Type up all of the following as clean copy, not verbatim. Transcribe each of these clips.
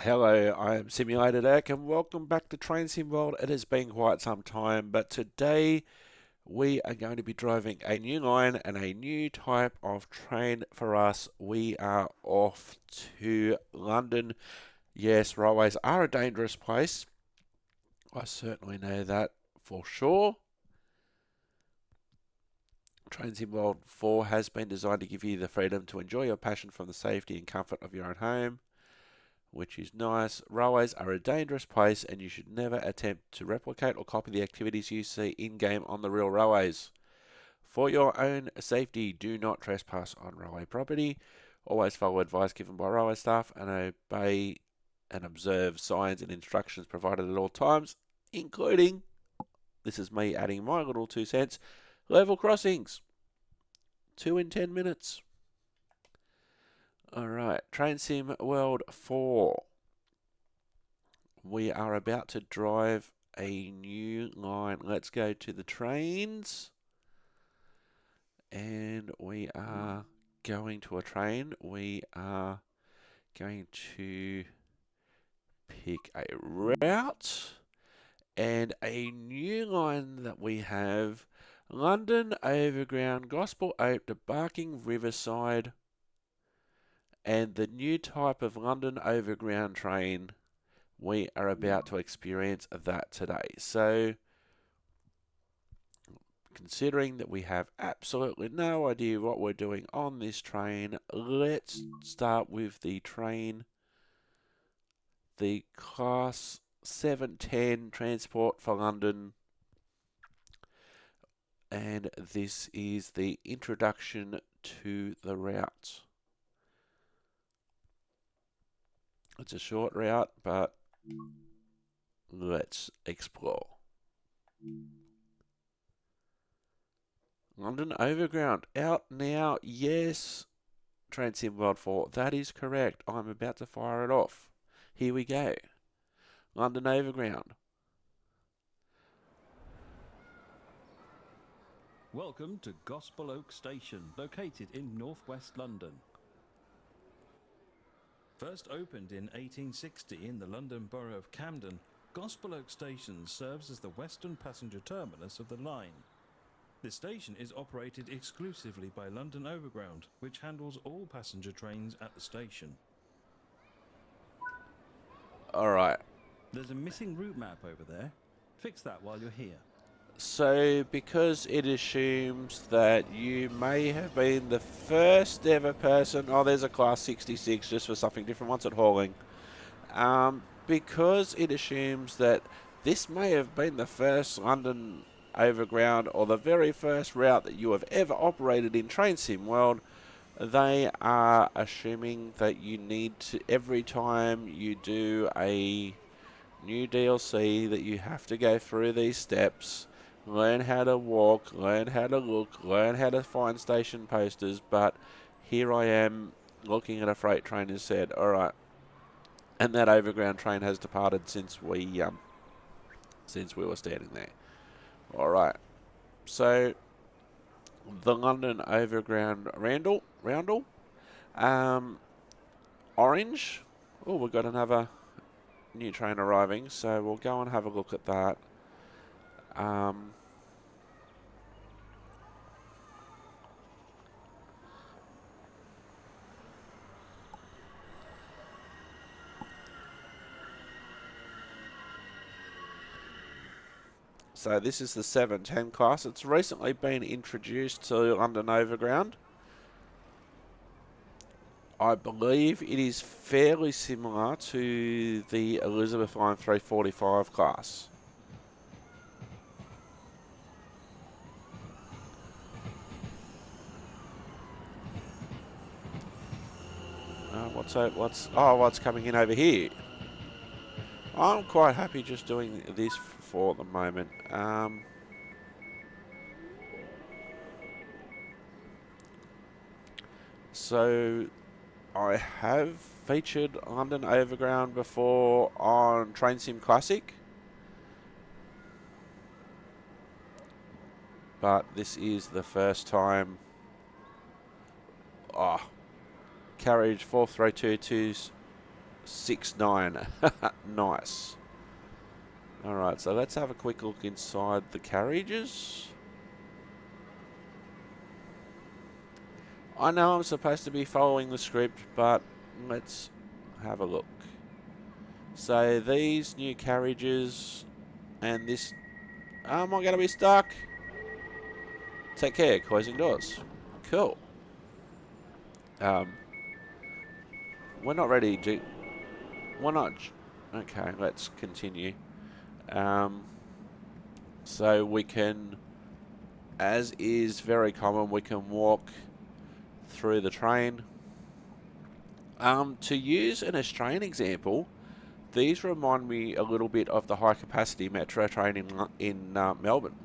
Hello, I am Simulated Eck and welcome back to Train Sim World. It has been quite some time, but today we are going to be driving a new line and a new type of train for us. We are off to London. Yes, railways are a dangerous place. I certainly know that for sure. Train Sim World 4 has been designed to give you the freedom to enjoy your passion from the safety and comfort of your own home, which is nice. Railways are a dangerous place and you should never attempt to replicate or copy the activities you see in-game on the real railways. For your own safety, do not trespass on railway property. Always follow advice given by railway staff and obey and observe signs and instructions provided at all times, including, this is me adding my little 2 cents, level crossings. 2 in 10 minutes. Alright, Train Sim World 4. We are about to drive a new line. Let's go to the trains. And we are going to a train. We are going to pick a route. And a new line that we have, London Overground, Gospel Oak to Barking Riverside. And the new type of London Overground train, we are about to experience that today. So, considering that we have absolutely no idea what we're doing on this train, let's start with the train, the Class 710 Transport for London. And this is the introduction to the route. It's a short route, but let's explore. London Overground, out now, yes. Train Sim World 4, that is correct. I'm about to fire it off. Here we go. London Overground. Welcome to Gospel Oak Station, located in northwest London. First opened in 1860 in the London Borough of Camden, Gospel Oak Station serves as the western passenger terminus of the line. The station is operated exclusively by London Overground, which handles all passenger trains at the station. Alright. There's a missing route map over there. Fix that while you're here. So, because it assumes that you may have been the first ever person... Oh, there's a Class 66 just for something different. What's it hauling? Because it assumes that this may have been the first London Overground or the very first route that you have ever operated in Train Sim World, they are assuming that you need to, every time you do a new DLC, that you have to go through these steps, learn how to walk, learn how to look, learn how to find station posters. But here I am looking at a freight train and said, alright, and that overground train has departed since we were standing there. Alright, so the London Overground roundel, orange. Oh, we've got another new train arriving, so we'll go and have a look at that. So this is the 710 class. It's recently been introduced to London Overground. I believe it is fairly similar to the Elizabeth Line 345 class. What's coming in over here? I'm quite happy just doing this for the moment. So I have featured London Overground before on Train Sim Classic, but this is the first time. Carriage 4322's 6.9. Nice. Alright, so let's have a quick look inside the carriages. I know I'm supposed to be following the script, but let's have a look. So these new carriages and this... am I going to be stuck? Take care, closing doors. Cool. We're not ready to... We're not... Okay, let's continue. So we can, as is very common, we can walk through the train. To use an Australian example, these remind me a little bit of the high-capacity metro train in Melbourne.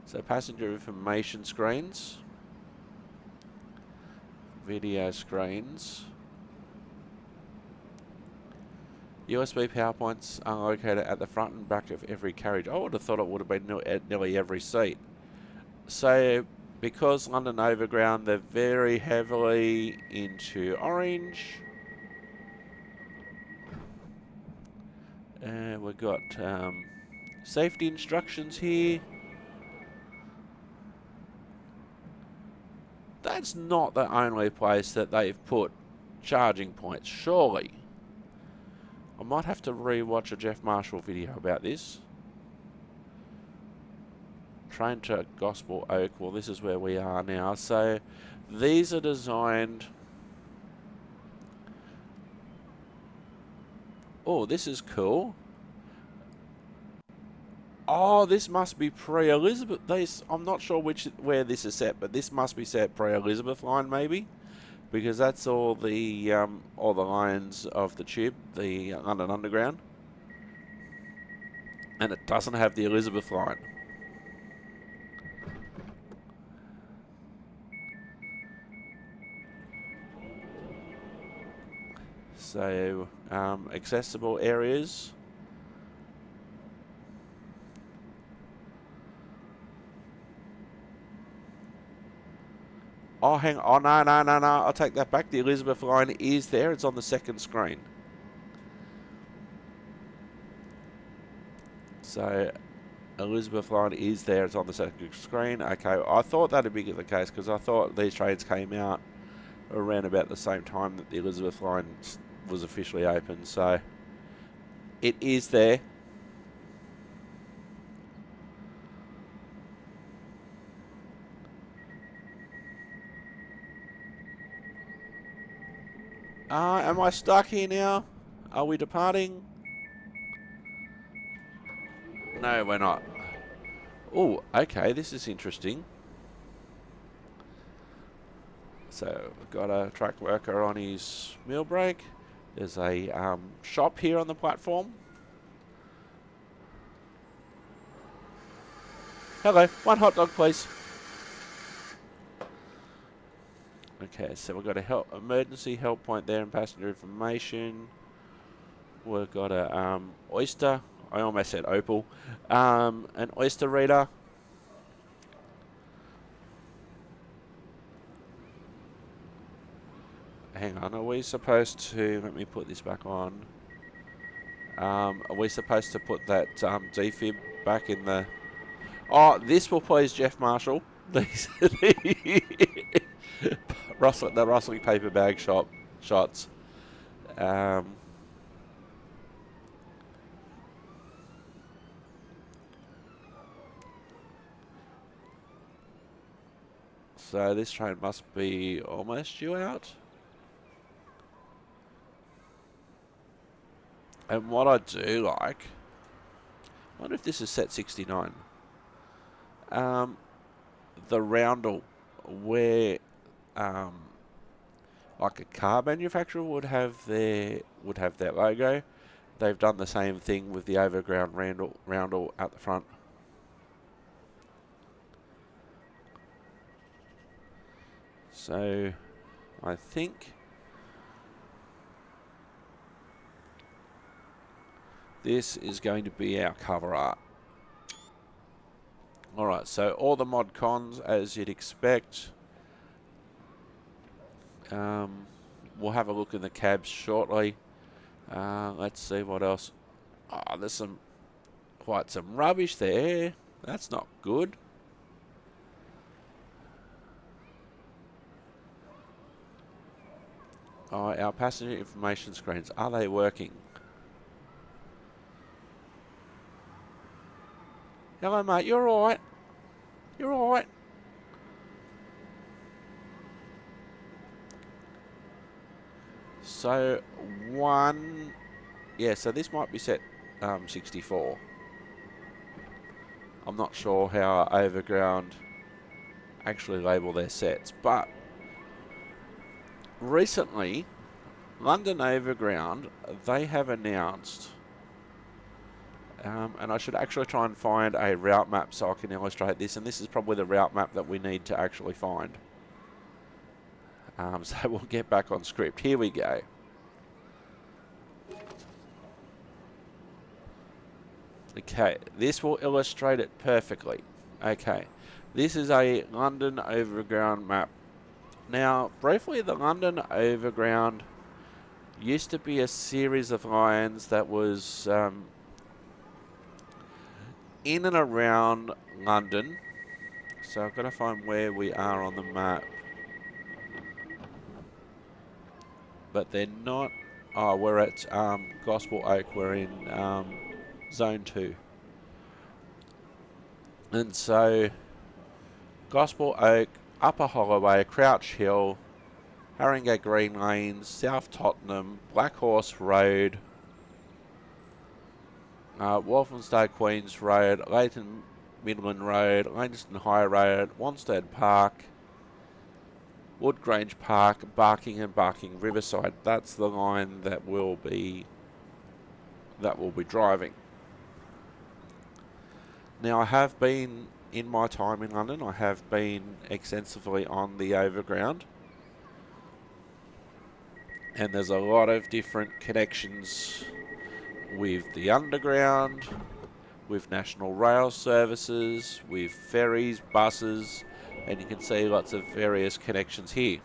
So passenger information screens, video screens, USB power points are located at the front and back of every carriage. I would have thought it would have been at nearly every seat. So because London Overground, they're very heavily into orange. And we've got safety instructions here. That's not the only place that they've put charging points, surely. I might have to re-watch a Jeff Marshall video about this. Train to Gospel Oak. Well, this is where we are now. So these are designed... Oh, this is cool. Oh, this must be pre-Elizabeth. I'm not sure where this is set, but this must be set pre-Elizabeth line, maybe. Because that's all the lines of the tube, the London Underground, and it doesn't have the Elizabeth line. So accessible areas. Oh, hang on. Oh, no. I'll take that back. The Elizabeth line is there. It's on the second screen. So, Elizabeth line is there. It's on the second screen. Okay, I thought that would be the case because I thought these trains came out around about the same time that the Elizabeth line was officially open. So, it is there. Am I stuck here now? Are we departing? No, we're not. Oh, okay, this is interesting. So, we've got a track worker on his meal break. There's a shop here on the platform. Hello, one hot dog, please. Okay, so we've got a emergency help point there and passenger information. We've got a oyster. I almost said opal. An oyster reader. Hang on, are we supposed to... Let me put this back on. Are we supposed to put that defib back in the... Oh, this will please Jeff Marshall. The rustling paper bag shots. So this train must be almost due out. And what I do like, I wonder if this is set 69. The roundel, where like a car manufacturer would have their logo, they've done the same thing with the Overground roundel at the front. So, I think this is going to be our cover art. Alright, so all the mod cons as you'd expect. We'll have a look in the cabs shortly. Let's see what else. Oh, there's quite some rubbish there. That's not good. Oh, our passenger information screens, are they working? Hello, mate, you're alright? You're alright? So, so this might be set 64. I'm not sure how Overground actually label their sets, but recently, London Overground, they have announced, and I should actually try and find a route map so I can illustrate this, and this is probably the route map that we need to actually find. So we'll get back on script. Here we go. Okay, this will illustrate it perfectly. Okay, this is a London Overground map. Now, briefly, the London Overground used to be a series of lines that was in and around London. So I've got to find where we are on the map. But they're not... Oh, we're at Gospel Oak. We're in Zone 2. And so, Gospel Oak, Upper Holloway, Crouch Hill, Harringay Green Lanes, South Tottenham, Black Horse Road, Walthamstow Queens Road, Leighton Midland Road, Langston High Road, Wanstead Park, Woodgrange Park, Barking and Barking Riverside. That's the line that we'll be driving. Now, I have been, in my time in London, I have been extensively on the Overground. And there's a lot of different connections with the Underground, with National Rail services, with ferries, buses, and you can see lots of various connections here.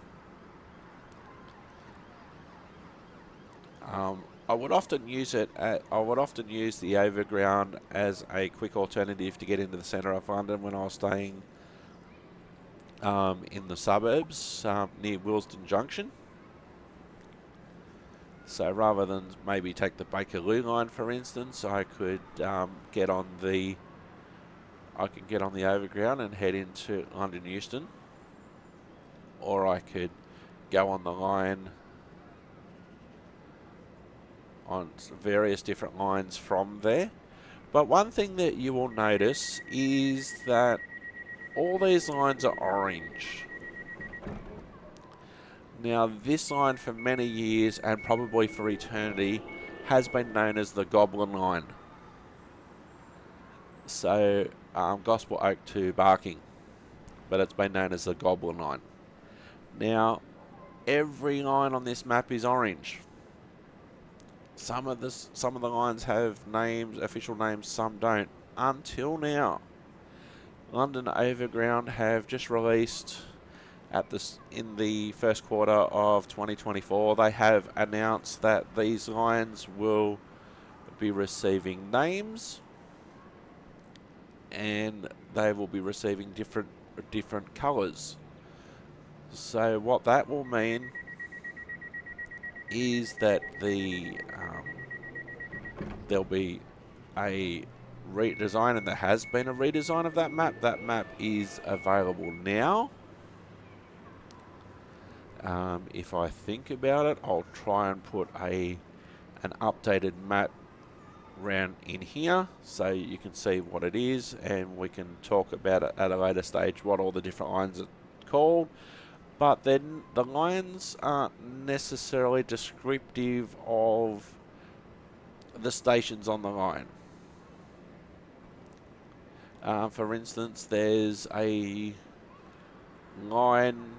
I would often use the Overground as a quick alternative to get into the centre of London when I was staying in the suburbs near Willesden Junction. So rather than maybe take the Bakerloo line, for instance, I could get on the Overground and head into London Euston, or I could go on the line on various different lines from there. But one thing that you will notice is that all these lines are orange. Now, this line for many years, and probably for eternity, has been known as the Goblin line. So, Gospel Oak to Barking, but it's been known as the Goblin line. Now, every line on this map is orange. Some of the lines have names, official names, some don't. Until now, London Overground have just released in the first quarter of 2024. They have announced that these lines will be receiving names, and they will be receiving different colours. So what that will mean is that there'll be a redesign, and there has been a redesign of that map. That map is available now. If I think about it, I'll try and put an updated map round in here so you can see what it is, and we can talk about it at a later stage, what all the different lines are called. But then the lines aren't necessarily descriptive of the stations on the line. For instance, there's a line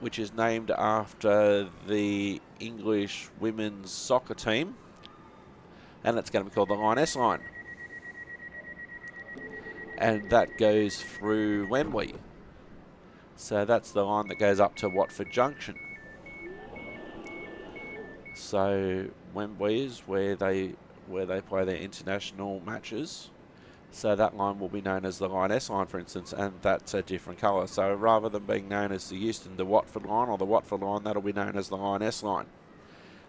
which is named after the English women's soccer team, and it's going to be called the Line S line. And that goes through Wembley. So that's the line that goes up to Watford Junction. So So Wembley is where they play their international matches. So that line will be known as the Line S line, for instance, and that's a different colour. So rather than being known as the Euston to Watford line or the Watford line, that'll be known as the Line S line.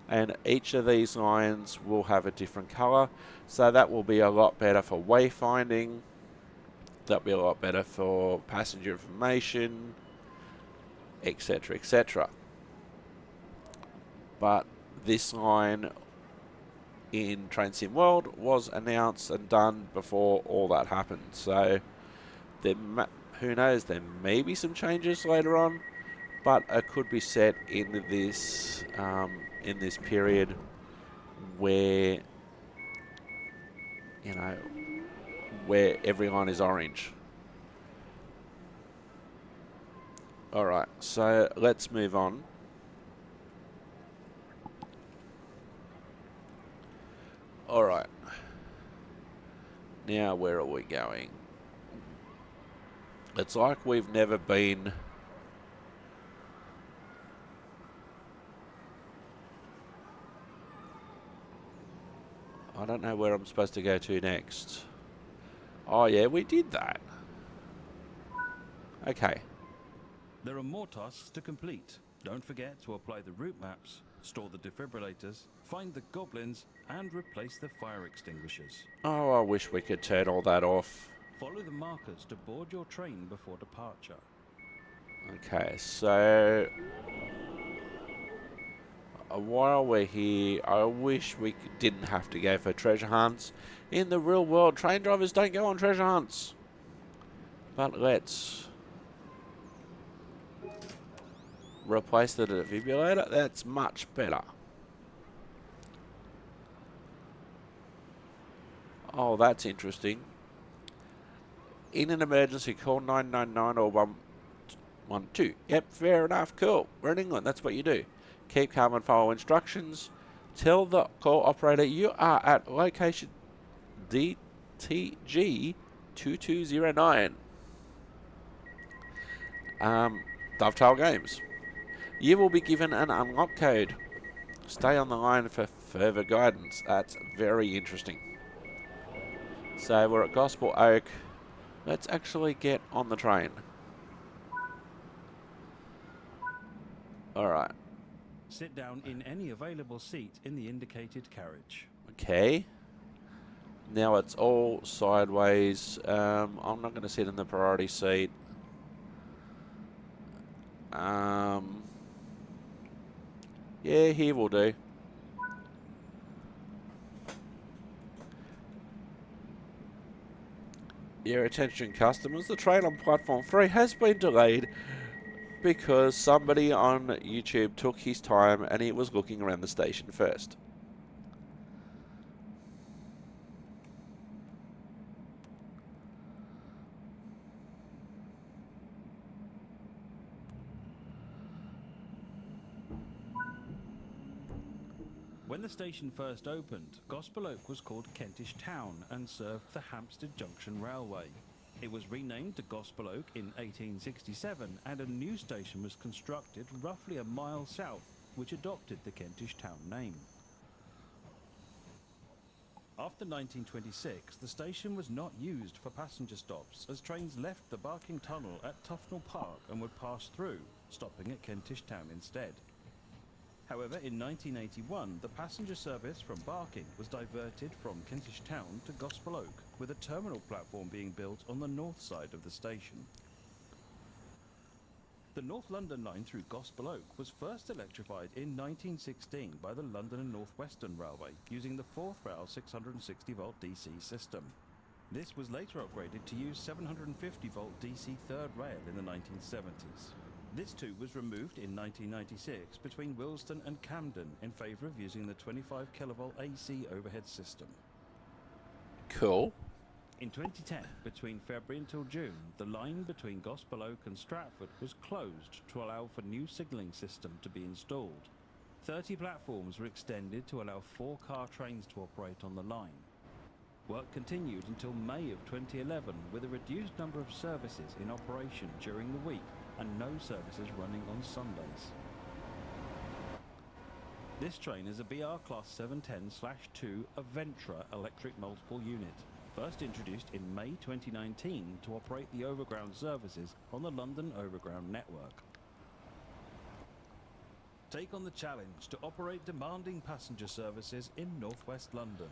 And each of these lines will have a different colour. So that will be a lot better for wayfinding. That'll be a lot better for passenger information, etc., etc. But this line in Train Sim World was announced and done before all that happened. So who knows, there may be some changes later on, but it could be set in this period where, you know, where every line is orange. Alright, so let's move on. Alright. Now where are we going? It's like we've never been... I don't know where I'm supposed to go to next. Oh yeah, we did that. Okay. There are more tasks to complete. Don't forget to apply the route maps, store the defibrillators, find the goblins, and replace the fire extinguishers. Oh, I wish we could turn all that off. Follow the markers to board your train before departure. Okay, so... while we're here, I wish we didn't have to go for treasure hunts. In the real world, train drivers don't go on treasure hunts. But let's replace the defibrillator. That's much better. Oh, that's interesting. In an emergency, call 999 or 112. Yep, fair enough. Cool. We're in England. That's what you do. Keep calm and follow instructions. Tell the call operator you are at location DTG 2209. Dovetail Games. You will be given an unlock code. Stay on the line for further guidance. That's very interesting. So we're at Gospel Oak. Let's actually get on the train. Alright. Sit down in any available seat in the indicated carriage. Okay. Now it's all sideways. I'm not going to sit in the priority seat. Yeah, here will do. Your attention customers, the train on platform 3 has been delayed because somebody on YouTube took his time and he was looking around the station first. When the station first opened, Gospel Oak was called Kentish Town and served the Hampstead Junction Railway. It was renamed to Gospel Oak in 1867 and a new station was constructed roughly a mile south, which adopted the Kentish Town name. After 1926, the station was not used for passenger stops as trains left the Barking Tunnel at Tufnell Park and would pass through, stopping at Kentish Town instead. However, in 1981, the passenger service from Barking was diverted from Kentish Town to Gospel Oak, with a terminal platform being built on the north side of the station. The North London line through Gospel Oak was first electrified in 1916 by the London and North Western Railway, using the 4th rail 660-volt DC system. This was later upgraded to use 750-volt DC 3rd rail in the 1970s. This tube was removed in 1996 between Willesden and Camden in favour of using the 25 kilovolt AC overhead system. Cool. In 2010, between February until June, the line between Gospel Oak and Stratford was closed to allow for new signalling system to be installed. 30 platforms were extended to allow 4-car trains to operate on the line. Work continued until May of 2011 with a reduced number of services in operation during the week and no services running on Sundays. This train is a BR Class 710/2 Aventra electric multiple unit, first introduced in May 2019 to operate the overground services on the London Overground network. Take on the challenge to operate demanding passenger services in northwest London.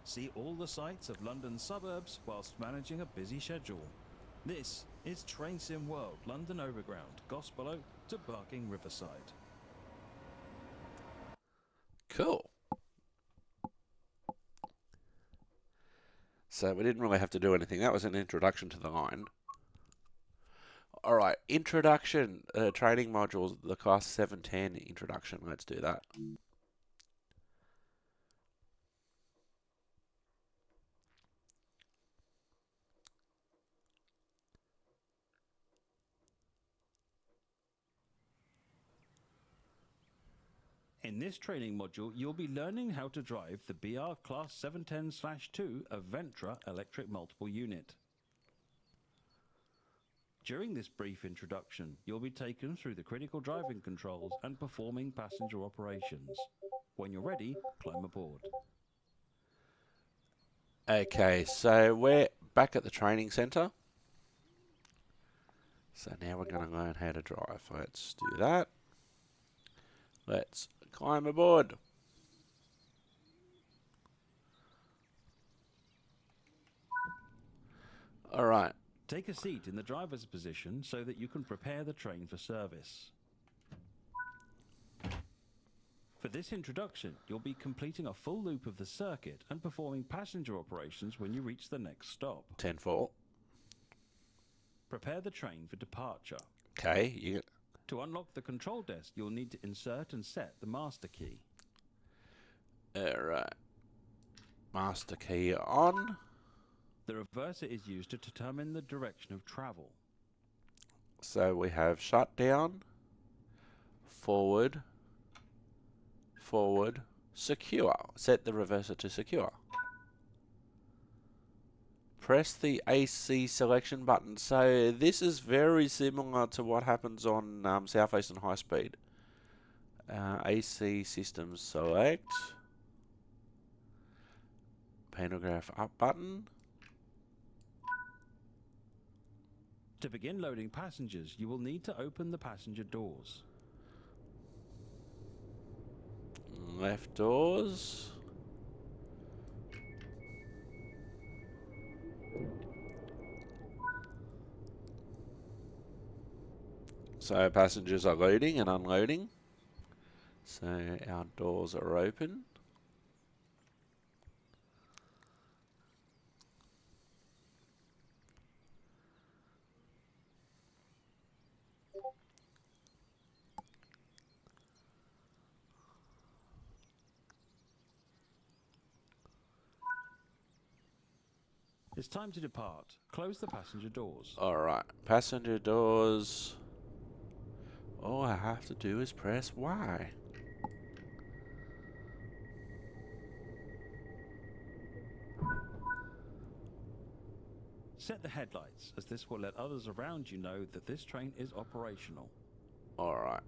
See all the sights of London's suburbs whilst managing a busy schedule. This is Train Sim World London Overground, Gospel to Barking Riverside. Cool. So we didn't really have to do anything. That was an introduction to the line. Alright, introduction, training modules, the class 710 introduction. Let's do that. In this training module, you'll be learning how to drive the BR Class 710/2 Aventra electric multiple unit. During this brief introduction, you'll be taken through the critical driving controls and performing passenger operations. When you're ready, climb aboard. Okay, so we're back at the training centre. So now we're going to learn how to drive. Let's do that. Let's climb aboard. Alright. Take a seat in the driver's position so that you can prepare the train for service. For this introduction, you'll be completing a full loop of the circuit and performing passenger operations when you reach the next stop. 10-4. Prepare the train for departure. Okay, To unlock the control desk, you'll need to insert and set the master key. Alright. Master key on. The reverser is used to determine the direction of travel. So we have shutdown, forward, forward, secure. Set the reverser to secure. Press the AC selection button. So this is very similar to what happens on South Eastern High Speed. AC systems select. Pantograph up button. To begin loading passengers, you will need to open the passenger doors. Left doors. So passengers are loading and unloading. So our doors are open. It's time to depart. Close the passenger doors. Alright, passenger doors. All I have to do is press Y. Set the headlights, as this will let others around you know that this train is operational. Alright.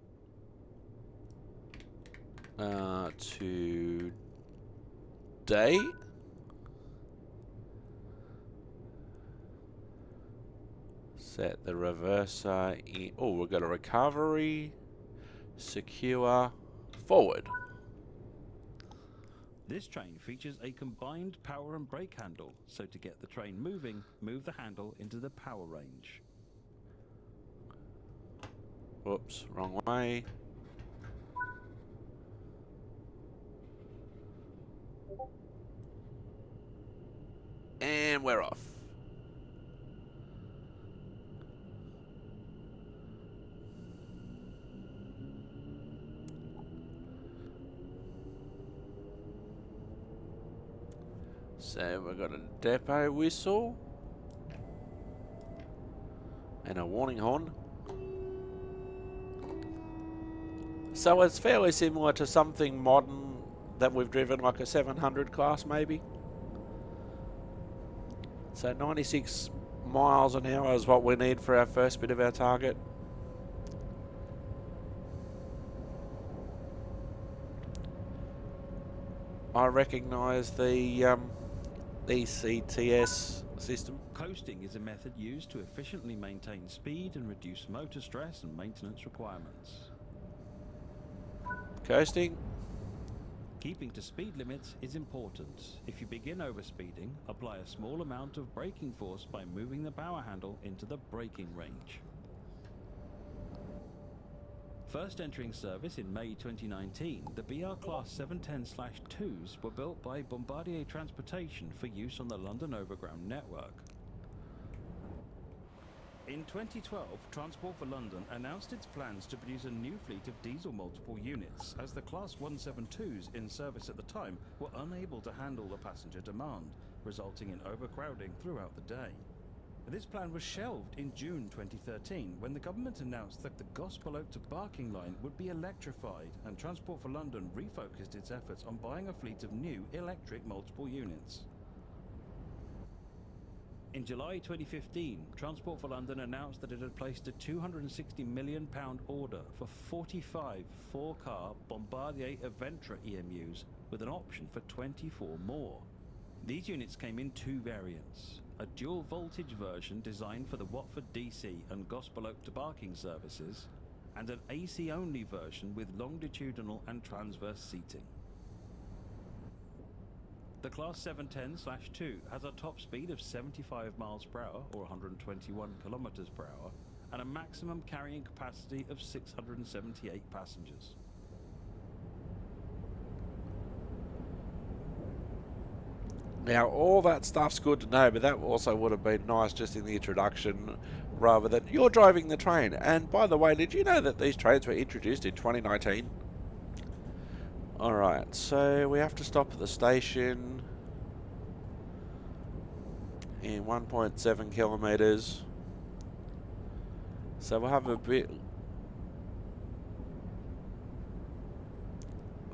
Today. Set the reverser in. Oh, we've got a recovery. Secure. Forward. This train features a combined power and brake handle, so to get the train moving, move the handle into the power range. Whoops, wrong way. And we're off. So we've got a depot whistle and a warning horn. So it's fairly similar to something modern that we've driven, like a 700 class maybe. So 96 miles an hour is what we need for our first bit of our target. I recognise the ECTS system. Coasting is a method used to efficiently maintain speed and reduce motor stress and maintenance requirements. Coasting. Keeping to speed limits is important. If you begin overspeeding, apply a small amount of braking force by moving the power handle into the braking range. First entering service in May 2019, the BR Class 710/2s were built by Bombardier Transportation for use on the London Overground network. In 2012, Transport for London announced its plans to produce a new fleet of diesel multiple units, as the Class 172s in service at the time were unable to handle the passenger demand, resulting in overcrowding throughout the day. This plan was shelved in June 2013 when the government announced that the Gospel Oak to Barking line would be electrified, and Transport for London refocused its efforts on buying a fleet of new electric multiple units. In July 2015, Transport for London announced that it had placed a £260 million order for 45 four-car Bombardier Aventra EMUs with an option for 24 more. These units came in two variants: a dual voltage version designed for the Watford DC and Gospel Oak to Barking services, and an AC only version with longitudinal and transverse seating. The Class 710/2 has a top speed of 75 miles per hour or 121 kilometers per hour and a maximum carrying capacity of 678 passengers. Now, all that stuff's good to know, but that also would have been nice just in the introduction, rather than you're driving the train. And by the way, did you know that these trains were introduced in 2019? Alright, so we have to stop at the station in 1.7 kilometres. So we'll have a bit...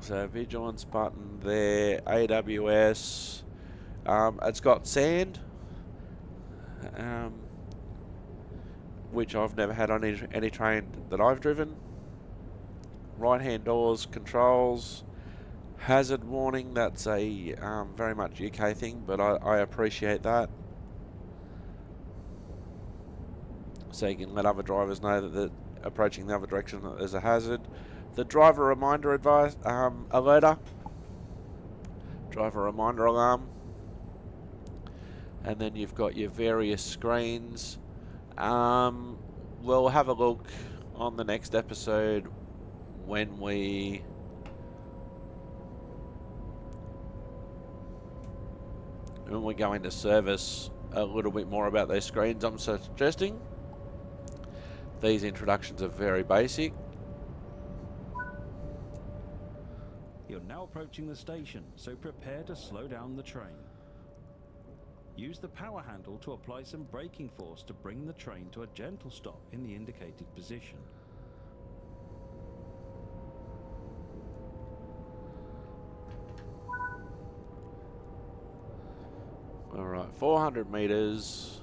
So vigilance button there, AWS. It's got sand, which I've never had on any train that I've driven. Right hand doors, controls, hazard warning. That's a very much UK thing, but I appreciate that. So you can let other drivers know that they're approaching the other direction that there's a hazard. The driver reminder advice alerter. Driver reminder alarm. And then you've got your various screens. We'll have a look on the next episode when we go into service a little bit more about those screens I'm suggesting. These introductions are very basic. You're now approaching the station, so prepare to slow down the train. Use the power handle to apply some braking force to bring the train to a gentle stop in the indicated position. Alright, 400 metres.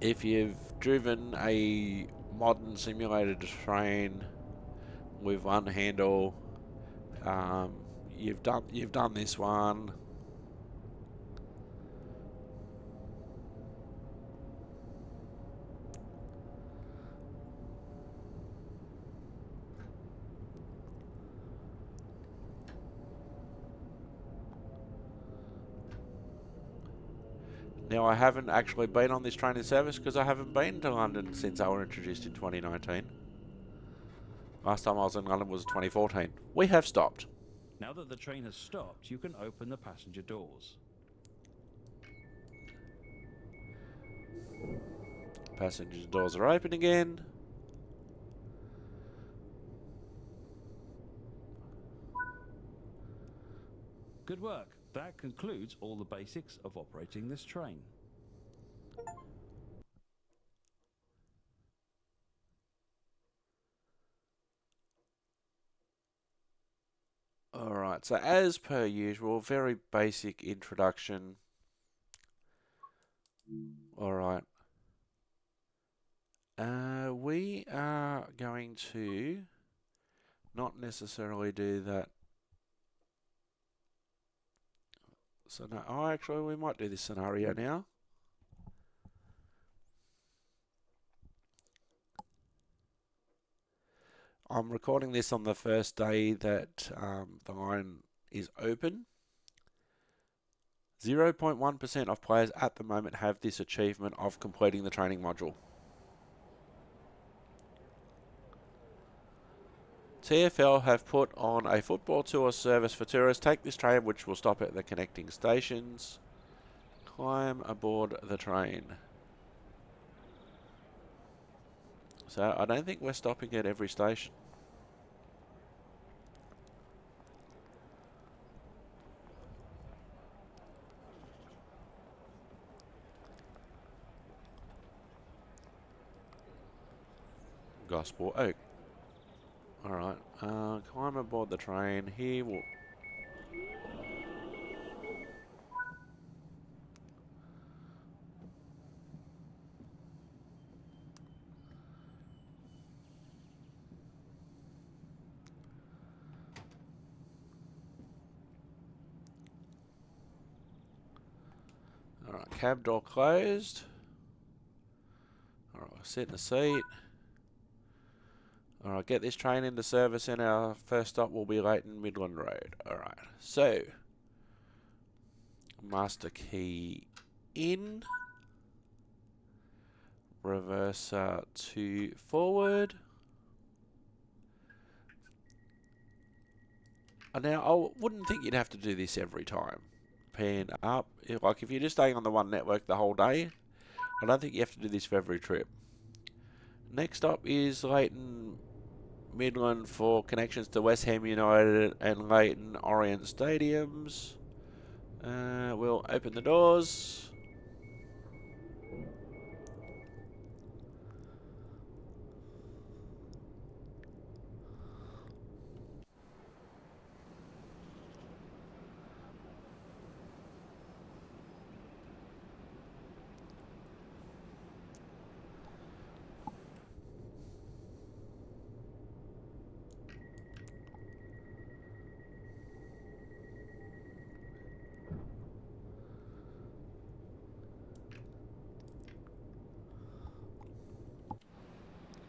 If you've driven a modern simulated train with one handle, you've done this one. Now, I haven't actually been on this train in service because I haven't been to London since they were introduced in 2019. Last time I was in London was 2014. We have stopped. Now that the train has stopped, you can open the passenger doors. Passenger doors are open again. Good work. That concludes all the basics of operating this train. Alright, so as per usual, very basic introduction. Alright. We are going to not necessarily do that So no, oh, actually, we might do this scenario now. I'm recording this on the first day that the line is open. 0.1% of players at the moment have this achievement of completing the training module. TfL have put on a football tour service for tourists. Take this train, which will stop at the connecting stations. Climb aboard the train. So I don't think we're stopping at every station. Gospel Oak. Alright, climb aboard the train. Here we'll... Alright, cab door closed. Alright, sit in the seat. Alright, get this train into service and our first stop will be Leighton Midland Road. Alright, so master key in. Reverser to forward. Now, I wouldn't think you'd have to do this every time. Pan up. Like, if you're just staying on the one network the whole day, I don't think you have to do this for every trip. Next up is Leighton Midland for connections to West Ham United and Leighton Orient stadiums. We'll open the doors.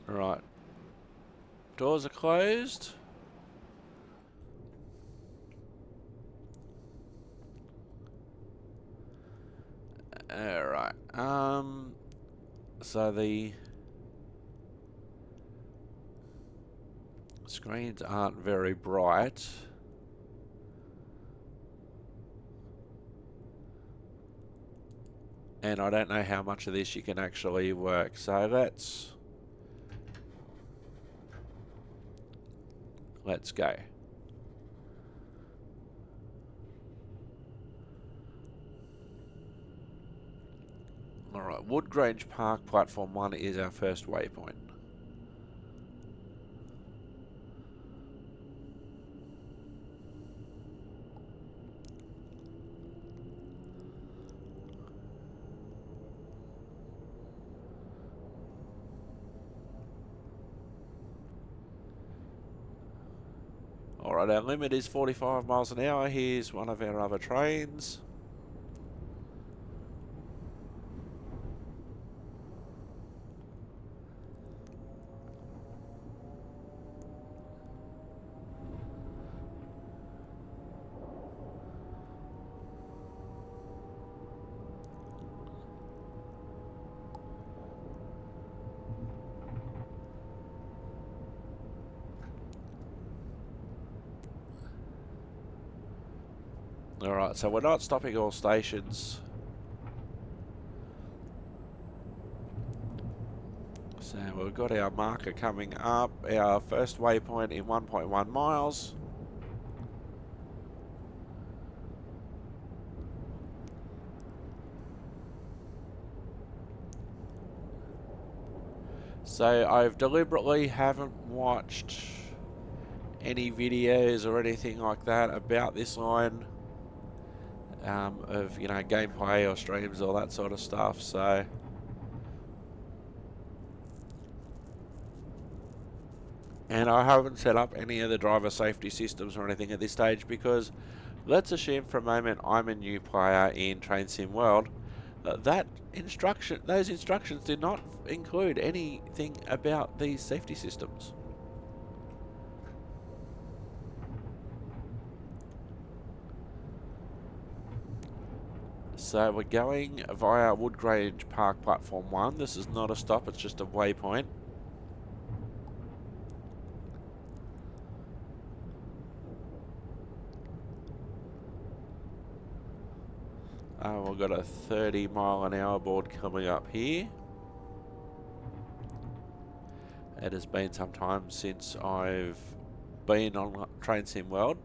Right. Doors are closed. Alright. So the screens aren't very bright. And I don't know how much of this you can actually work. So let's go. Alright, Woodgrange Park Platform 1 is our first waypoint. Alright, our limit is 45 miles an hour. Here's one of our other trains. Alright, so we're not stopping all stations. So we've got our marker coming up, our first waypoint in 1.1 miles. So I've deliberately haven't watched any videos or anything like that about this line. Of, you know, gameplay or streams, all that sort of stuff, so and I haven't set up any of the driver safety systems or anything at this stage because let's assume for a moment I'm a new player in Train Sim World. Those instructions did not include anything about these safety systems. So we're going via Woodgrange Park Platform 1. This is not a stop, it's just a waypoint. We've got a 30-mile-an-hour board coming up here. It has been some time since I've been on Train Sim World.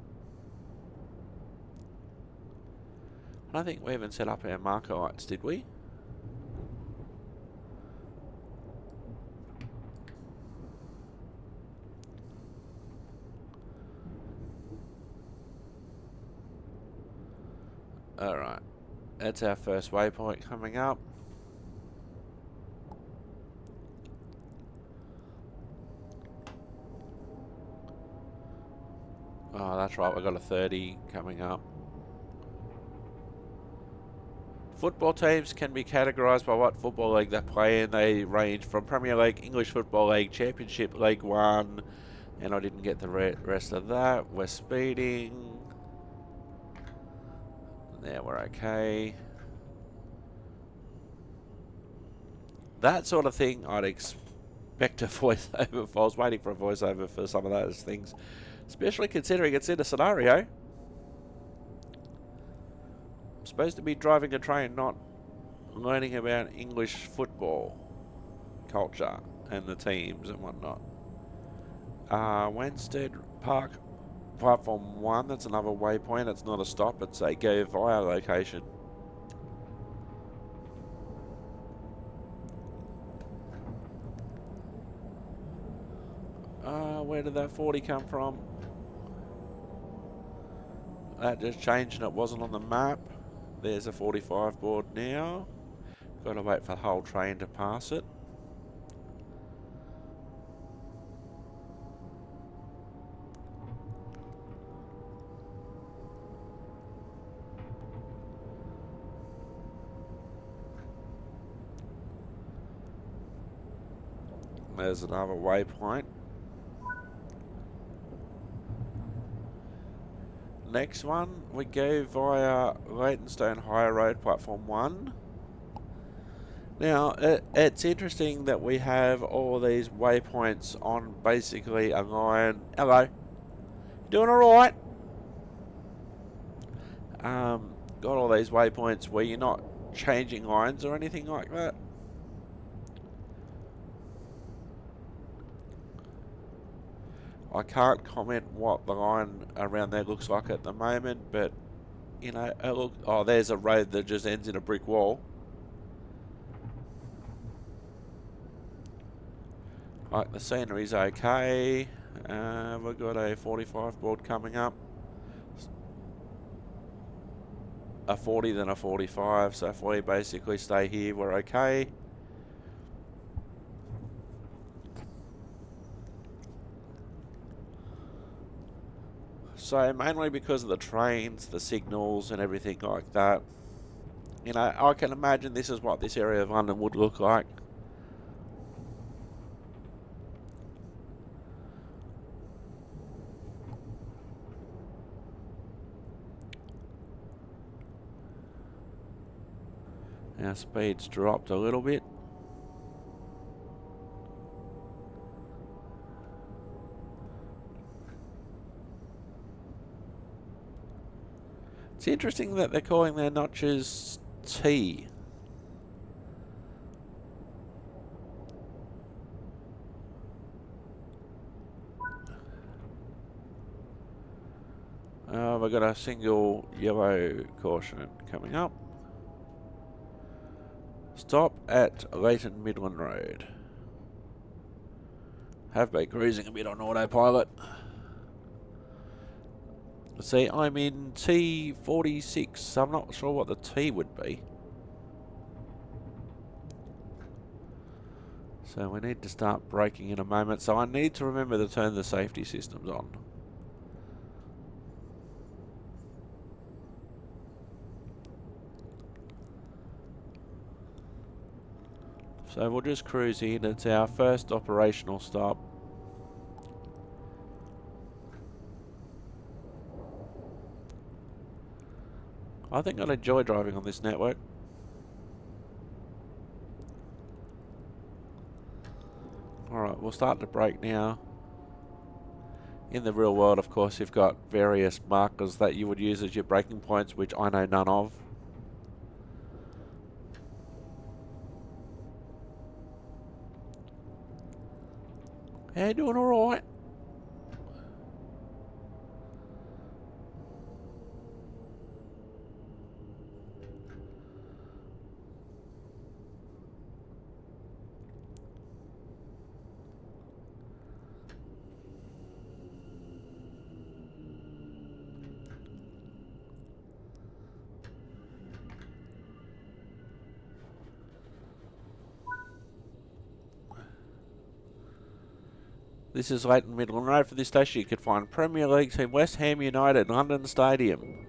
I don't think we even set up our marker lights, did we? Alright, that's our first waypoint coming up. Oh, that's right, we've got a 30 coming up. Football teams can be categorised by what football league they play in. They range from Premier League, English Football League, Championship, League 1. And I didn't get the rest of that. We're speeding. There, we're okay. That sort of thing I'd expect a voiceover for. I was waiting for a voiceover for some of those things. Especially considering it's in a scenario. I'm supposed to be driving a train, not learning about English football culture and the teams and whatnot. Wanstead Park Platform 1, that's another waypoint. It's not a stop, it's a go via location. Where did that 40 come from? That just changed and it wasn't on the map. There's a 45 board now. Gotta wait for the whole train to pass it. There's another waypoint. Next one, we go via Leytonstone High Road, Platform 1. Now, it's interesting that we have all these waypoints on basically a line. Hello. Doing alright? Got all these waypoints where you're not changing lines or anything like that. I can't comment what the line around there looks like at the moment, but you know, oh, there's a road that just ends in a brick wall. Like, the scenery's okay. We've got a 45 board coming up. A 40, then a 45. So if we basically stay here, we're okay. So mainly because of the trains, the signals and everything like that. You know, I can imagine this is what this area of London would look like. Our speed's dropped a little bit. It's interesting that they're calling their notches T. We've got a single yellow caution coming up. Stop at Leighton Midland Road. Have been cruising a bit on autopilot. See, I'm in T46, so I'm not sure what the T would be. So we need to start braking in a moment, so I need to remember to turn the safety systems on. So we'll just cruise in. It's our first operational stop. I think I'd enjoy driving on this network. Alright, we'll start to brake now. In the real world, of course, you've got various markers that you would use as your braking points, which I know none of. How you doing? Alright? This is Leighton Midland Road. For this station you could find Premier League team West Ham United, London Stadium.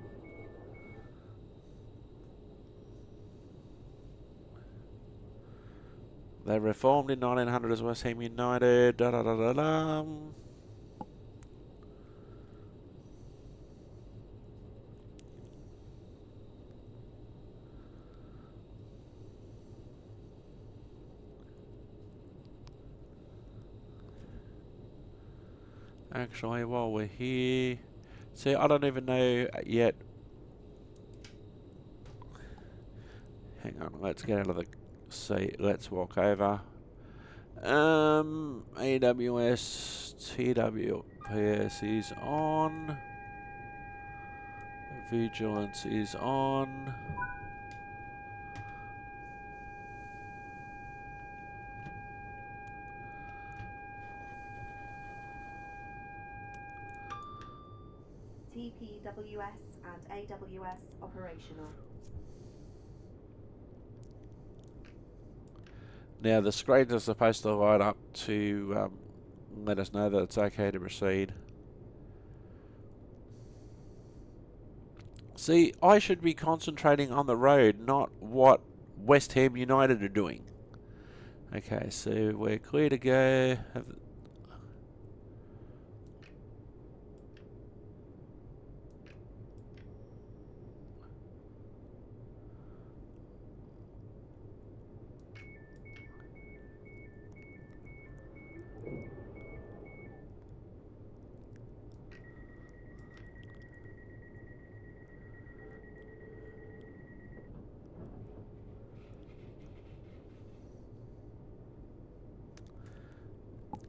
They reformed in 1900 as West Ham United. Da da da da da. Actually, while we're here, see, I don't even know yet. Hang on, let's get out of the seat. Let's walk over. AWS TWPS is on. Vigilance is on. TPWS and AWS operational. Now the screens are supposed to light up to let us know that it's okay to proceed. See, I should be concentrating on the road, not what West Ham United are doing. Okay, so we're clear to go.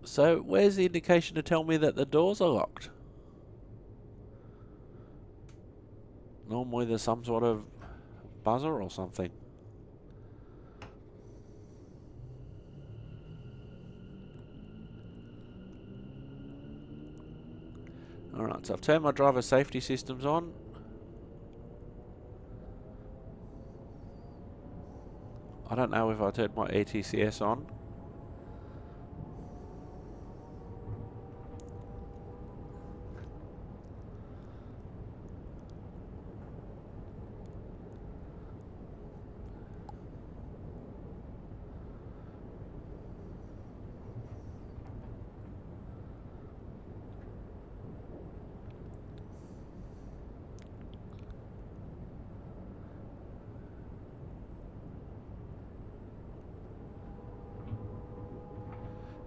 So, where's the indication to tell me that the doors are locked? Normally there's some sort of buzzer or something. Alright, so I've turned my driver safety systems on. I don't know if I turned my ETCS on.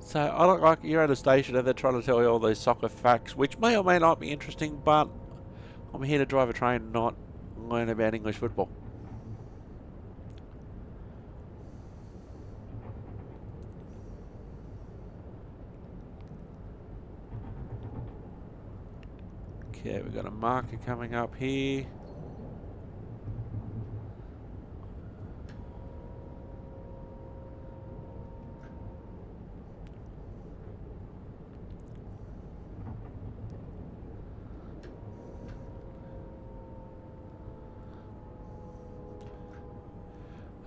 So I don't like you're at a station and they're trying to tell you all these soccer facts, which may or may not be interesting, but I'm here to drive a train, not learn about English football. Okay, we've got a marker coming up here.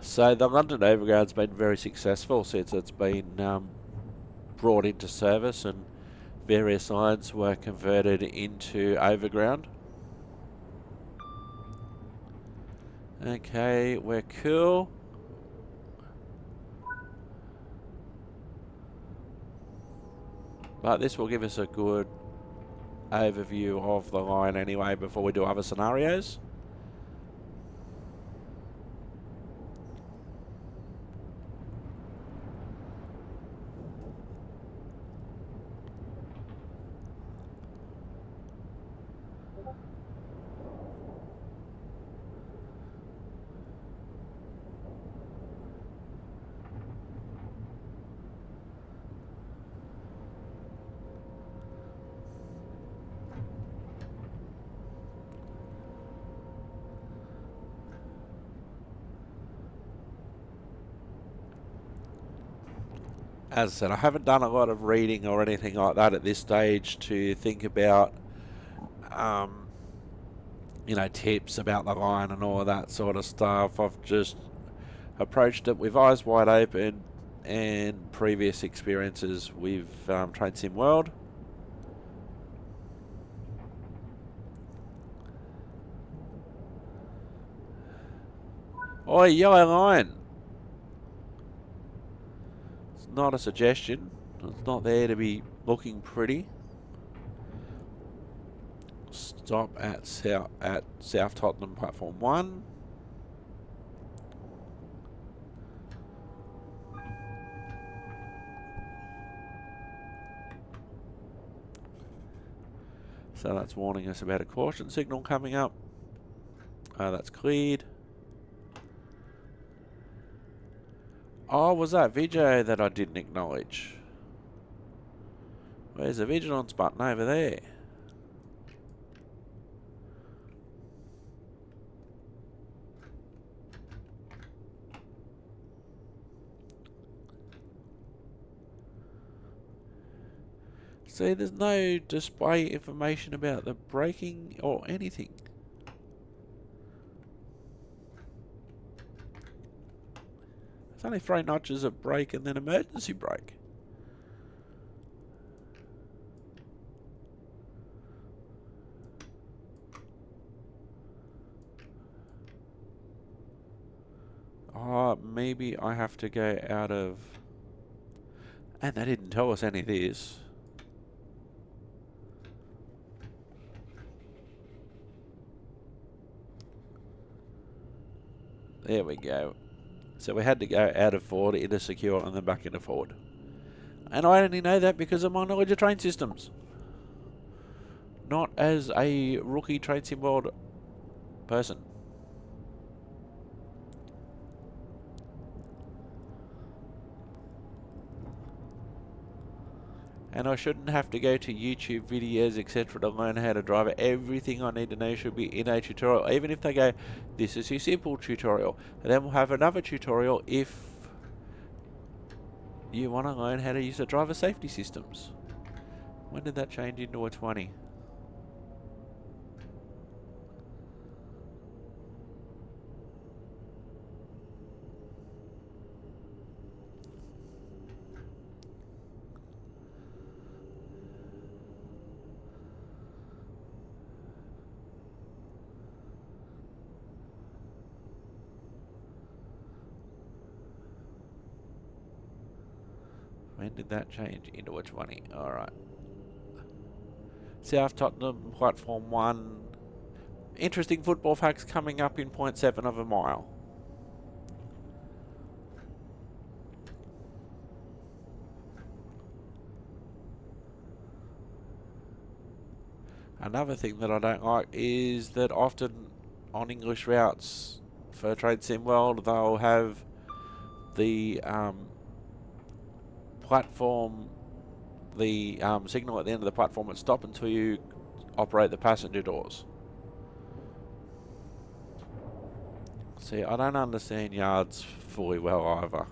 So the London Overground's been very successful since it's been brought into service and various lines were converted into Overground. Okay, we're cool. But this will give us a good overview of the line anyway before we do other scenarios. As I said, I haven't done a lot of reading or anything like that at this stage to think about, you know, tips about the line and all of that sort of stuff. I've just approached it with eyes wide open and previous experiences with Train Sim World. Oh, yellow line. It's not a suggestion. It's not there to be looking pretty. Stop at South Tottenham platform 1. So that's warning us about a caution signal coming up. That's cleared. Oh, was that video that I didn't acknowledge? Where's the vigilance button over there? See, there's no display information about the braking or anything. It's only 3 notches of brake and then emergency brake. Oh, maybe I have to go out of... And they didn't tell us any of this. There we go. So we had to go out of forward into secure and then back into forward. And I only know that because of my knowledge of train systems. Not as a rookie Train Sim World person. And I shouldn't have to go to YouTube videos, etc. to learn how to drive it. Everything I need to know should be in a tutorial. Even if they go, this is your simple tutorial. And then we'll have another tutorial if you want to learn how to use the driver safety systems. When did that change into a 20? When did that change into a 20? Alright. South Tottenham, platform 1. Interesting football facts coming up in 0.7 of a mile. Another thing that I don't like is that often on English routes for Train Sim World, they'll have the platform, the signal at the end of the platform at stop until you operate the passenger doors. See, I don't understand yards fully well either.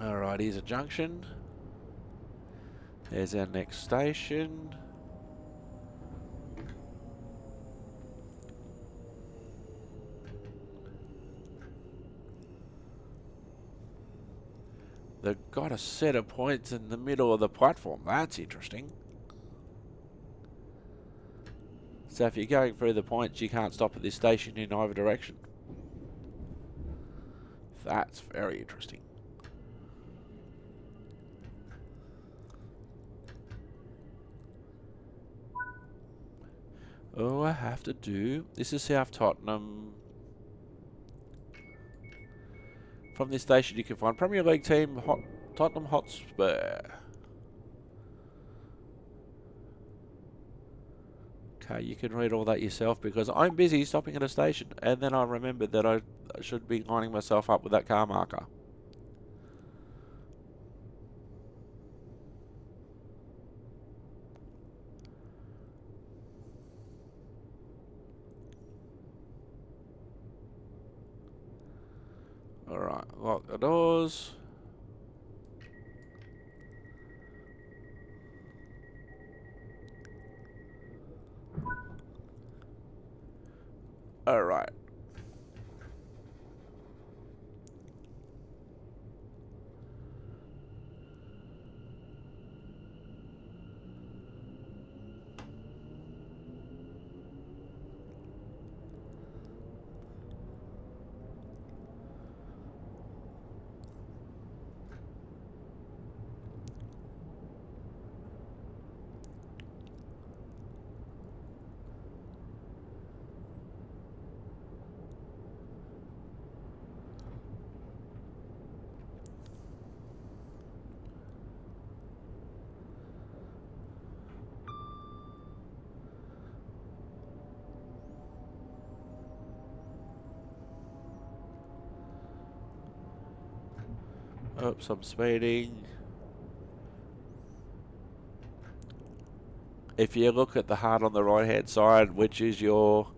Alright, here's a junction. There's our next station. They've got a set of points in the middle of the platform. That's interesting. So if you're going through the points, you can't stop at this station in either direction. That's very interesting. Oh, I have to do... This is South Tottenham. From this station you can find Premier League team Tottenham Hotspur. Okay, you can read all that yourself because I'm busy stopping at a station, and then I remembered that I should be lining myself up with that car marker. Alright, lock the doors. Alright. Oops, I'm speeding. If you look at the HUD on the right hand side, which is your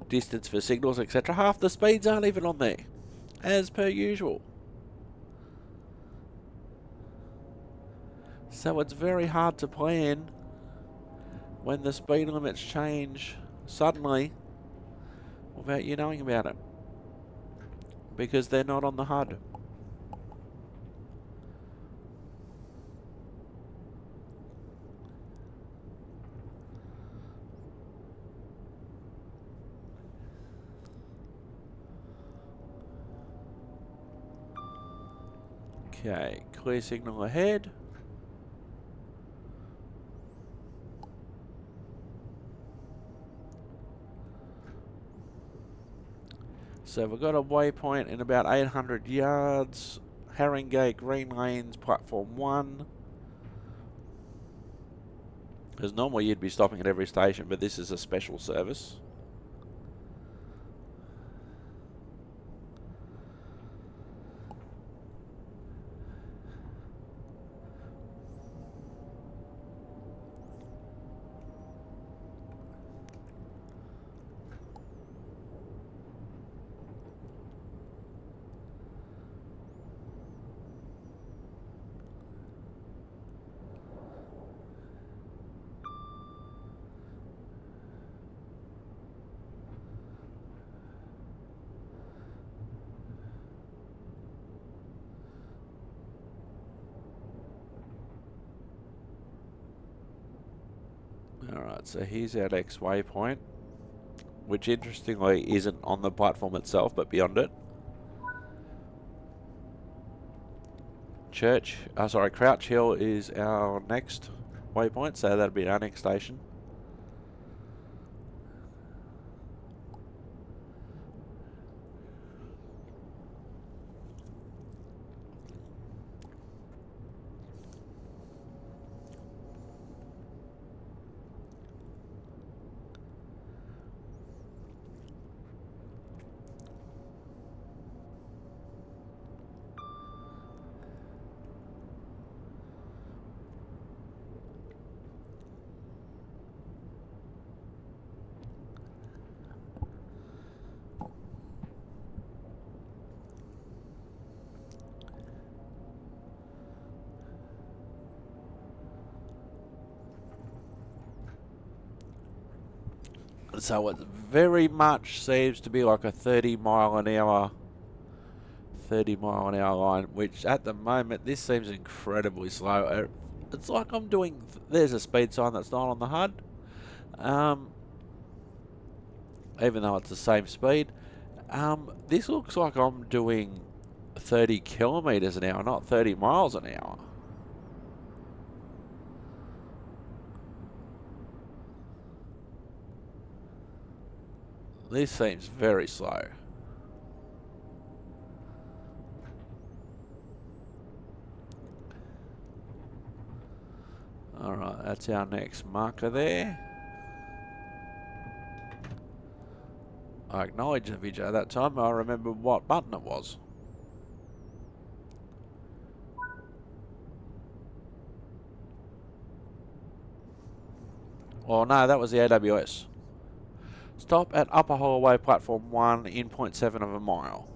distance for signals, etc., half the speeds aren't even on there, as per usual. So it's very hard to plan when the speed limits change suddenly without you knowing about it, because they're not on the HUD. Okay, clear signal ahead. So we've got a waypoint in about 800 yards. Haringey Green Lanes, platform 1. Because normally you'd be stopping at every station, but this is a special service. Alright, so here's our next waypoint, which interestingly isn't on the platform itself, but beyond it. Crouch Hill is our next waypoint, so that'll be our next station. So it very much seems to be like a 30 mile an hour 30-mile-an-hour line, which at the moment, this seems incredibly slow. It's like I'm doing... There's a speed sign that's not on the HUD. Even though it's the same speed. This looks like I'm doing 30 kilometres an hour, not 30 miles an hour. This seems very slow. Alright, that's our next marker there. I acknowledged the video at that time. I remember what button it was. Oh no, that was the AWS. Stop at Upper Holloway Platform 1 in 0.7 of a mile.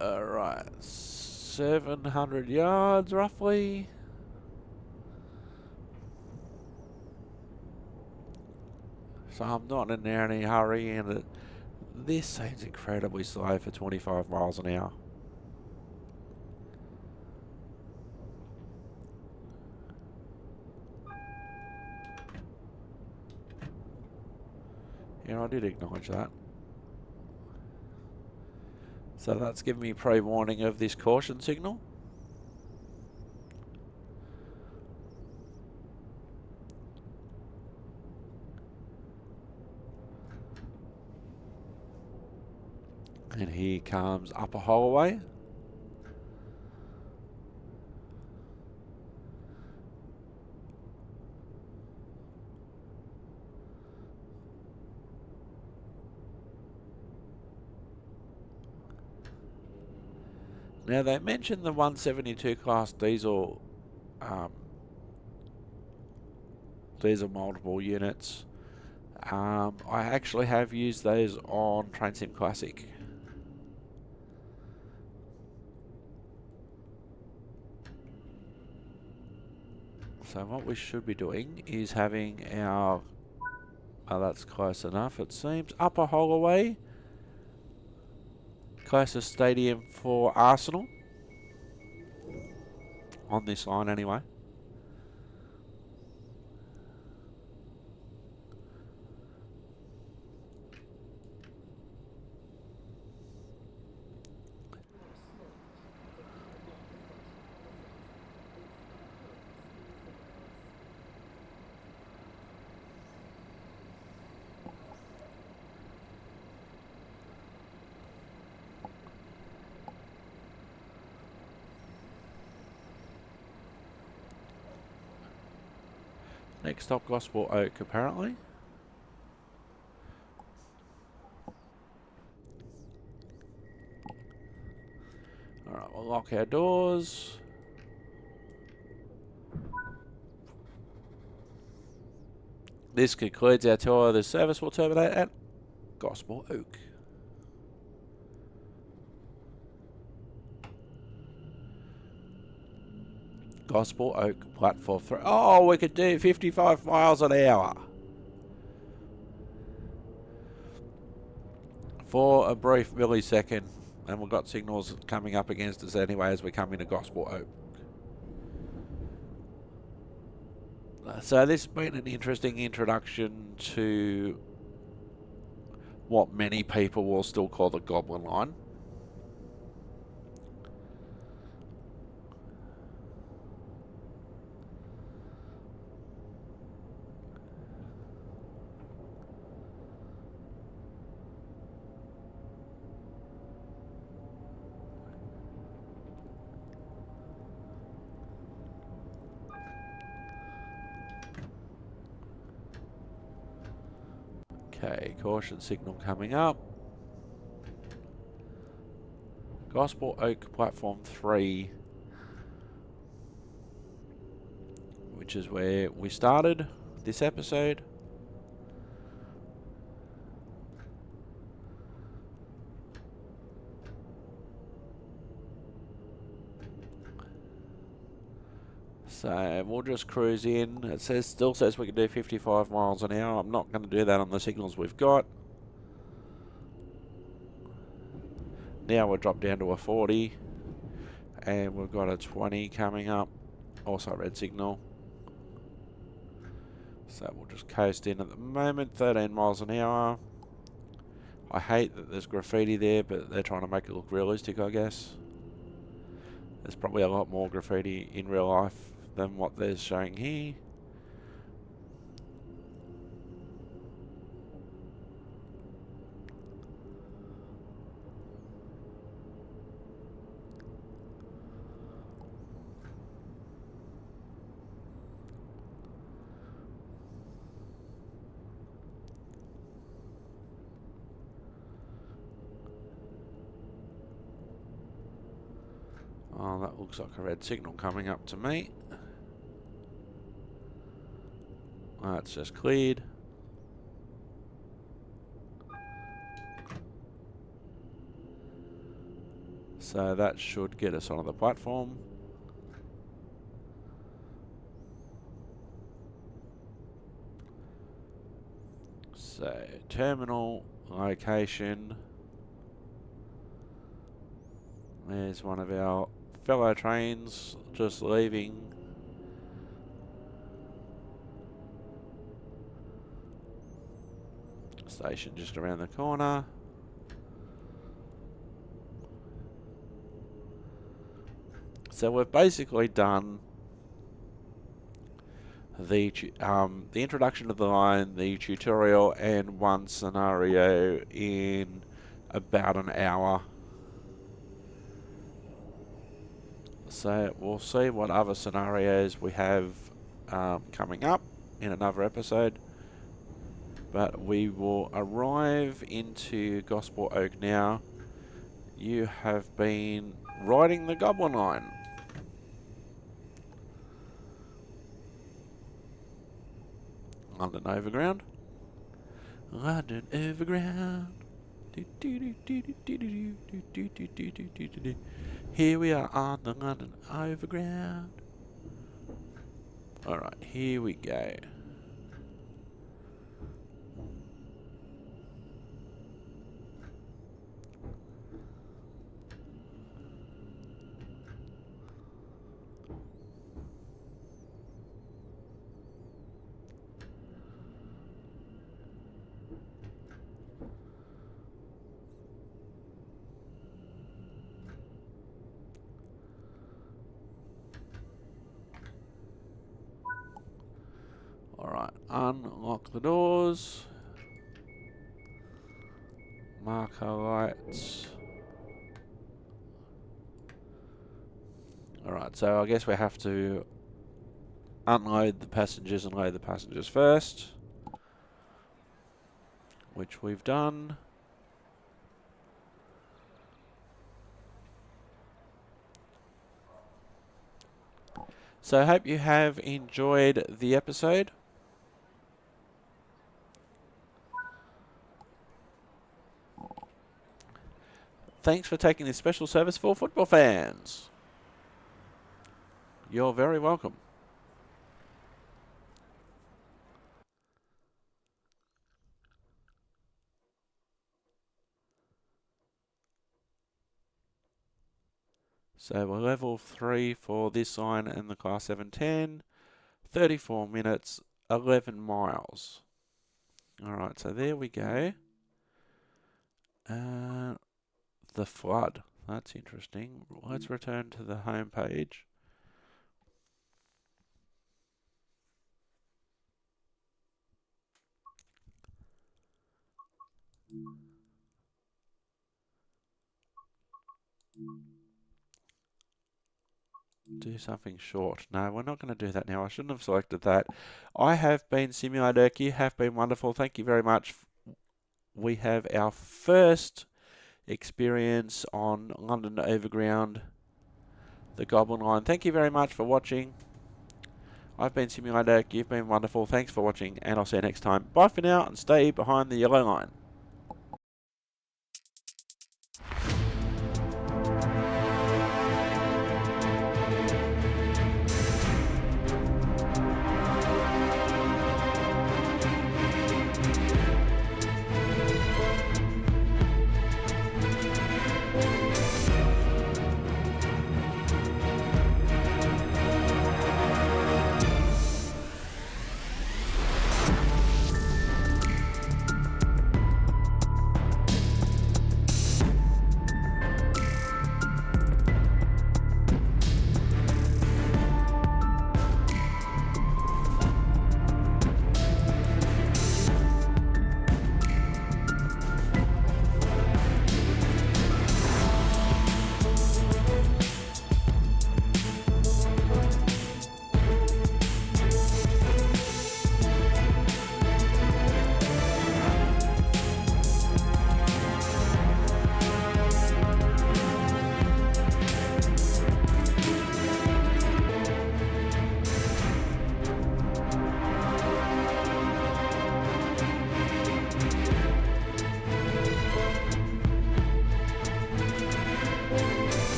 Alright, 700 yards roughly. So I'm not in any hurry, and this seems incredibly slow for 25 miles an hour. Yeah, I did acknowledge that. So that's giving me pre-warning of this caution signal. And here comes Upper Holloway. Now they mentioned the 172 class diesel. These are multiple units. I actually have used those on Train Sim Classic. So what we should be doing is having our... Oh, that's close enough, it seems. Upper Holloway. Closest stadium for Arsenal. On this line anyway. Next stop, Gospel Oak, apparently. Alright, we'll lock our doors. This concludes our tour. The service will terminate at Gospel Oak. Gospel Oak, platform 3. Oh, we could do 55 miles an hour. For a brief millisecond. And we've got signals coming up against us anyway as we come into Gospel Oak. So this has been an interesting introduction to what many people will still call the Goblin line. Okay, caution signal coming up. Gospel Oak Platform 3, which is where we started this episode. So we'll just cruise in. It still says we can do 55 miles an hour. I'm not going to do that on the signals we've got. Now we'll drop down to a 40. And we've got a 20 coming up. Also red signal. So we'll just coast in at the moment. 13 miles an hour. I hate that there's graffiti there, but they're trying to make it look realistic, I guess. There's probably a lot more graffiti in real life than what they're showing here. Oh, that looks like a red signal coming up to me. That's just cleared. So that should get us onto the platform. So, terminal location. There's one of our fellow trains just leaving. Station just around the corner. So we've basically done the introduction to the line, the tutorial, and one scenario in about an hour. So we'll see what other scenarios we have coming up in another episode. But we will arrive into Gospel Oak now. You have been riding the Goblin line. London Overground. London Overground. Here we are on the London Overground. Alright, here we go. Alright, unlock the doors. Marker lights. Alright, so I guess we have to unload the passengers and load the passengers first, which we've done. So I hope you have enjoyed the episode. Thanks for taking this special service for football fans. You're very welcome. So we're level 3 for this line and the class 710. 34 minutes, 11 miles. Alright, so there we go. The flood. That's interesting. Let's return to the home page. Do something short. No, we're not going to do that now. I shouldn't have selected that. I have been Simulator. You have been wonderful. Thank you very much we have our first experience on London Overground, the Goblin line. Thank you very much for watching. I've been Simulator, you've been wonderful. Thanks for watching, and I'll see you next time. Bye for now, and stay behind the yellow line.